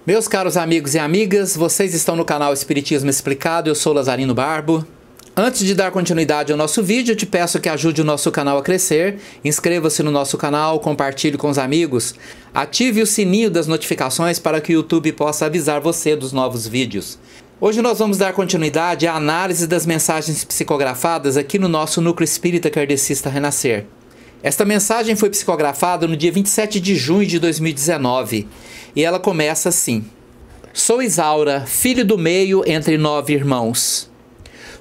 Meus caros amigos e amigas, vocês estão no canal Espiritismo Explicado, eu sou Lazarino Barbo. Antes de dar continuidade ao nosso vídeo, eu te peço que ajude o nosso canal a crescer. Inscreva-se no nosso canal, compartilhe com os amigos, ative o sininho das notificações para que o YouTube possa avisar você dos novos vídeos. Hoje nós vamos dar continuidade à análise das mensagens psicografadas aqui no nosso Núcleo Espírita Kardecista Renascer. Esta mensagem foi psicografada no dia 27 de junho de 2019 e ela começa assim: Sou Isaura, filho do meio entre 9 irmãos.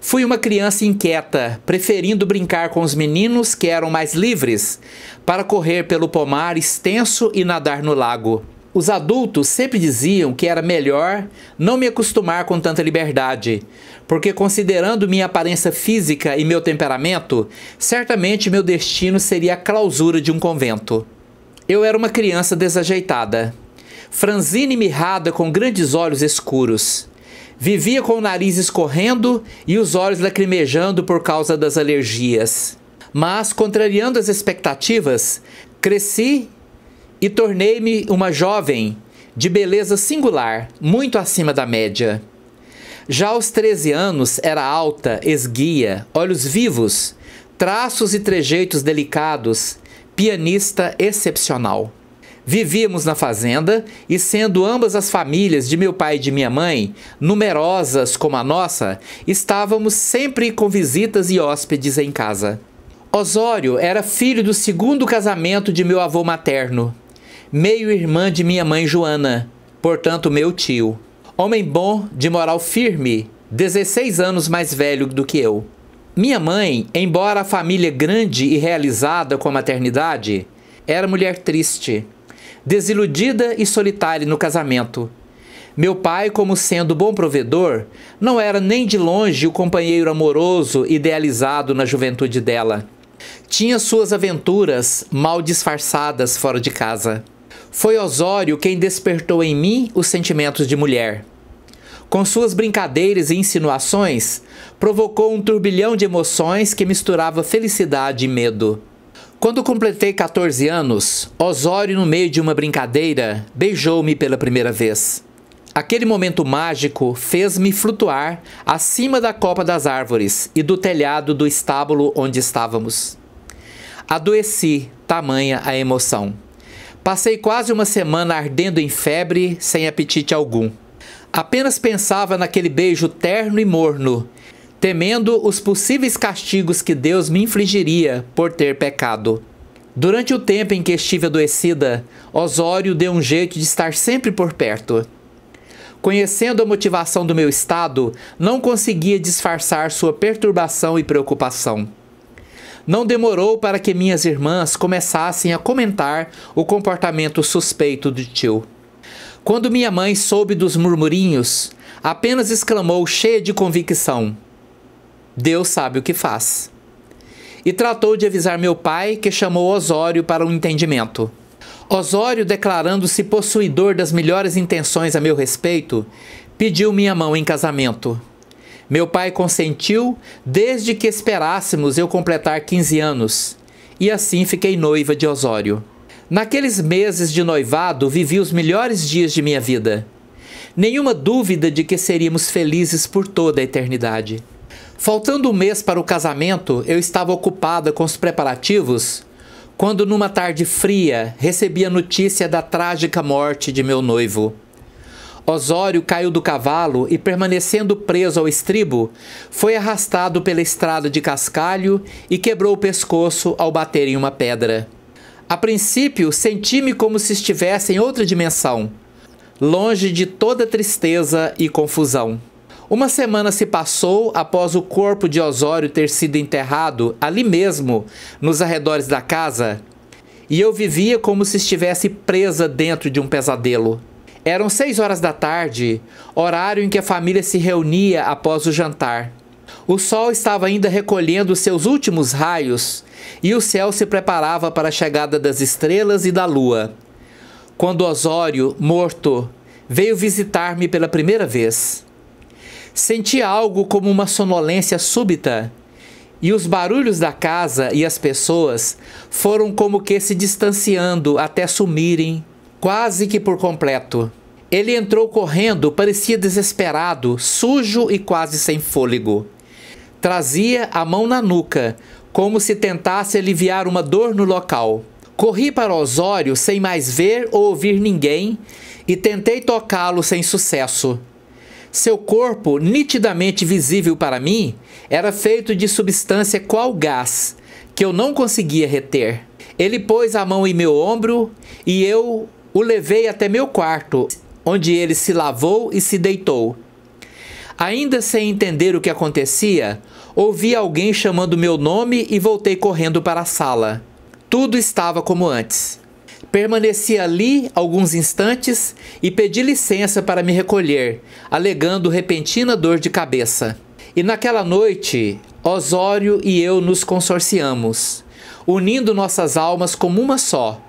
Fui uma criança inquieta, preferindo brincar com os meninos que eram mais livres, para correr pelo pomar extenso e nadar no lago. Os adultos sempre diziam que era melhor não me acostumar com tanta liberdade, porque considerando minha aparência física e meu temperamento, certamente meu destino seria a clausura de um convento. Eu era uma criança desajeitada, franzina e mirrada com grandes olhos escuros. Vivia com o nariz escorrendo e os olhos lacrimejando por causa das alergias. Mas, contrariando as expectativas, cresci e tornei-me uma jovem de beleza singular, muito acima da média. Já aos 13 anos era alta, esguia, olhos vivos, traços e trejeitos delicados, pianista excepcional. Vivíamos na fazenda e, sendo ambas as famílias de meu pai e de minha mãe numerosas como a nossa, estávamos sempre com visitas e hóspedes em casa. Osório era filho do segundo casamento de meu avô materno, meio-irmã de minha mãe Joana, portanto meu tio. Homem bom, de moral firme, 16 anos mais velho do que eu. Minha mãe, embora a família grande e realizada com a maternidade, era mulher triste, desiludida e solitária no casamento. Meu pai, como sendo bom provedor, não era nem de longe o companheiro amoroso idealizado na juventude dela. Tinha suas aventuras mal disfarçadas fora de casa. Foi Osório quem despertou em mim os sentimentos de mulher. Com suas brincadeiras e insinuações, provocou um turbilhão de emoções que misturava felicidade e medo. Quando completei 14 anos, Osório, no meio de uma brincadeira, beijou-me pela primeira vez. Aquele momento mágico fez-me flutuar acima da copa das árvores e do telhado do estábulo onde estávamos. Adoeci, tamanha a emoção. Passei quase uma semana ardendo em febre, sem apetite algum. Apenas pensava naquele beijo terno e morno, temendo os possíveis castigos que Deus me infligiria por ter pecado. Durante o tempo em que estive adoecida, Osório deu um jeito de estar sempre por perto. Conhecendo a motivação do meu estado, não conseguia disfarçar sua perturbação e preocupação. Não demorou para que minhas irmãs começassem a comentar o comportamento suspeito do tio. Quando minha mãe soube dos murmurinhos, apenas exclamou cheia de convicção: Deus sabe o que faz. E tratou de avisar meu pai, que chamou Osório para um entendimento. Osório, declarando-se possuidor das melhores intenções a meu respeito, pediu minha mão em casamento. Meu pai consentiu desde que esperássemos eu completar 15 anos, e assim fiquei noiva de Osório. Naqueles meses de noivado vivi os melhores dias de minha vida. Nenhuma dúvida de que seríamos felizes por toda a eternidade. Faltando um mês para o casamento, eu estava ocupada com os preparativos, quando numa tarde fria recebi a notícia da trágica morte de meu noivo. Osório caiu do cavalo e, permanecendo preso ao estribo, foi arrastado pela estrada de cascalho e quebrou o pescoço ao bater em uma pedra. A princípio, senti-me como se estivesse em outra dimensão, longe de toda tristeza e confusão. Uma semana se passou após o corpo de Osório ter sido enterrado ali mesmo, nos arredores da casa, e eu vivia como se estivesse presa dentro de um pesadelo. Eram 6 horas da tarde, horário em que a família se reunia após o jantar. O sol estava ainda recolhendo seus últimos raios e o céu se preparava para a chegada das estrelas e da lua, quando Osório, morto, veio visitar-me pela primeira vez. Senti algo como uma sonolência súbita, e os barulhos da casa e as pessoas foram como que se distanciando até sumirem, quase que por completo. Ele entrou correndo, parecia desesperado, sujo e quase sem fôlego. Trazia a mão na nuca, como se tentasse aliviar uma dor no local. Corri para Osório sem mais ver ou ouvir ninguém e tentei tocá-lo sem sucesso. Seu corpo, nitidamente visível para mim, era feito de substância qual gás, que eu não conseguia reter. Ele pôs a mão em meu ombro e eu o levei até meu quarto, onde ele se lavou e se deitou. Ainda sem entender o que acontecia, ouvi alguém chamando meu nome e voltei correndo para a sala. Tudo estava como antes. Permaneci ali alguns instantes e pedi licença para me recolher, alegando repentina dor de cabeça. E naquela noite, Osório e eu nos consorciamos, unindo nossas almas como uma só.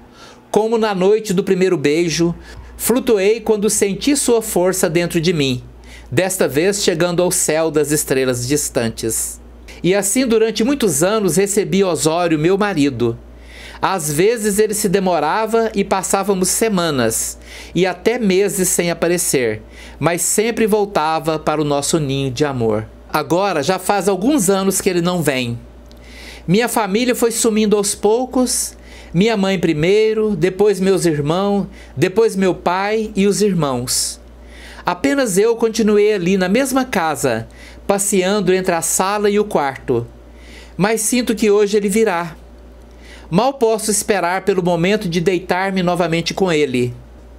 Como na noite do primeiro beijo, flutuei quando senti sua força dentro de mim, desta vez chegando ao céu das estrelas distantes. E assim durante muitos anos recebi Osório, meu marido. Às vezes ele se demorava e passávamos semanas e até meses sem aparecer, mas sempre voltava para o nosso ninho de amor. Agora já faz alguns anos que ele não vem. Minha família foi sumindo aos poucos, minha mãe primeiro, depois meus irmãos, depois meu pai e os irmãos. Apenas eu continuei ali na mesma casa, passeando entre a sala e o quarto. Mas sinto que hoje ele virá. Mal posso esperar pelo momento de deitar-me novamente com ele.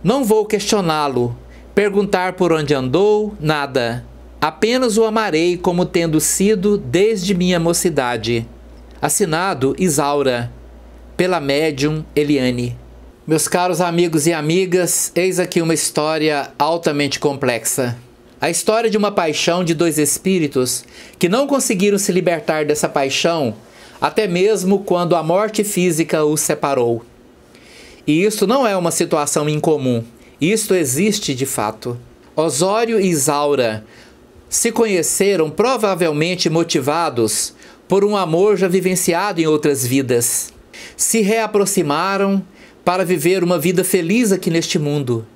Não vou questioná-lo, perguntar por onde andou, nada. Apenas o amarei como tendo sido desde minha mocidade. Assinado Isaura, pela médium Eliane. Meus caros amigos e amigas, eis aqui uma história altamente complexa. A história de uma paixão de dois espíritos que não conseguiram se libertar dessa paixão até mesmo quando a morte física os separou. E isso não é uma situação incomum, isto existe de fato. Osório e Isaura se conheceram provavelmente motivados por um amor já vivenciado em outras vidas. Se reaproximaram para viver uma vida feliz aqui neste mundo,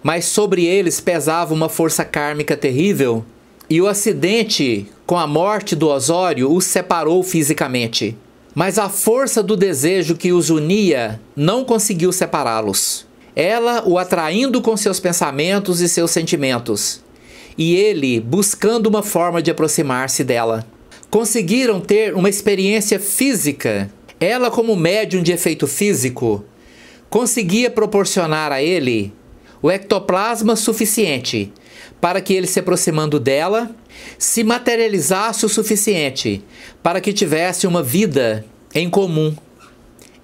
mas sobre eles pesava uma força kármica terrível. E o acidente com a morte do Osório os separou fisicamente. Mas a força do desejo que os unia não conseguiu separá-los. Ela o atraindo com seus pensamentos e seus sentimentos. E ele buscando uma forma de aproximar-se dela. Conseguiram ter uma experiência física. Ela, como médium de efeito físico, conseguia proporcionar a ele o ectoplasma suficiente para que ele, se aproximando dela, se materializasse o suficiente para que tivesse uma vida em comum,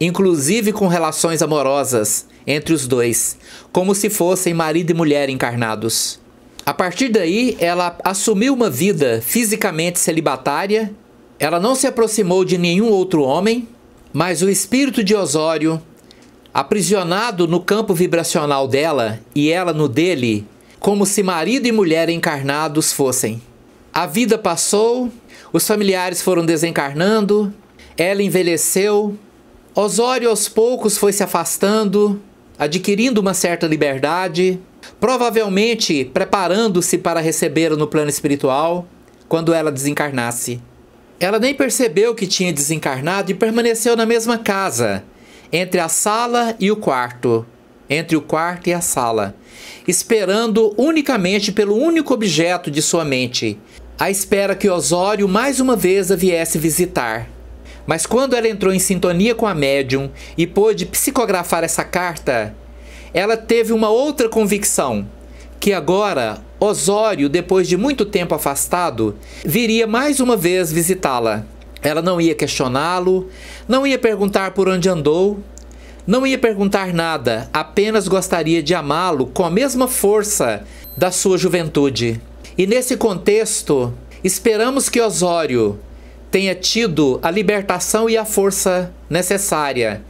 inclusive com relações amorosas entre os dois, como se fossem marido e mulher encarnados. A partir daí, ela assumiu uma vida fisicamente celibatária, ela não se aproximou de nenhum outro homem, mas o espírito de Osório, aprisionado no campo vibracional dela e ela no dele, como se marido e mulher encarnados fossem. A vida passou, os familiares foram desencarnando, ela envelheceu, Osório aos poucos foi se afastando, adquirindo uma certa liberdade, provavelmente preparando-se para recebê-la no plano espiritual, quando ela desencarnasse. Ela nem percebeu que tinha desencarnado e permaneceu na mesma casa, entre a sala e o quarto, entre o quarto e a sala, esperando unicamente pelo único objeto de sua mente, à espera que Osório mais uma vez a viesse visitar. Mas quando ela entrou em sintonia com a médium e pôde psicografar essa carta, ela teve uma outra convicção, que agora Osório, depois de muito tempo afastado, viria mais uma vez visitá-la. Ela não ia questioná-lo, não ia perguntar por onde andou, não ia perguntar nada, apenas gostaria de amá-lo com a mesma força da sua juventude. E nesse contexto, esperamos que Osório tenha tido a libertação e a força necessária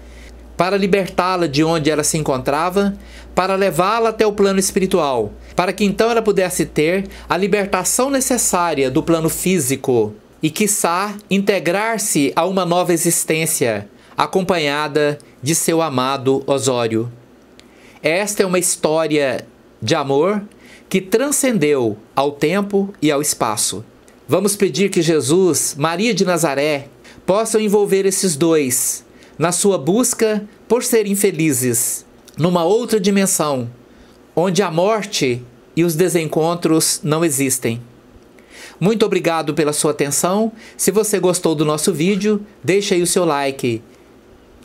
para libertá-la de onde ela se encontrava, para levá-la até o plano espiritual, para que então ela pudesse ter a libertação necessária do plano físico e, quiçá, integrar-se a uma nova existência, acompanhada de seu amado Osório. Esta é uma história de amor que transcendeu ao tempo e ao espaço. Vamos pedir que Jesus, Maria de Nazaré, possam envolver esses dois na sua busca por serem felizes, numa outra dimensão, onde a morte e os desencontros não existem. Muito obrigado pela sua atenção. Se você gostou do nosso vídeo, deixe aí o seu like,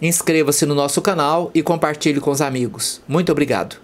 inscreva-se no nosso canal e compartilhe com os amigos. Muito obrigado.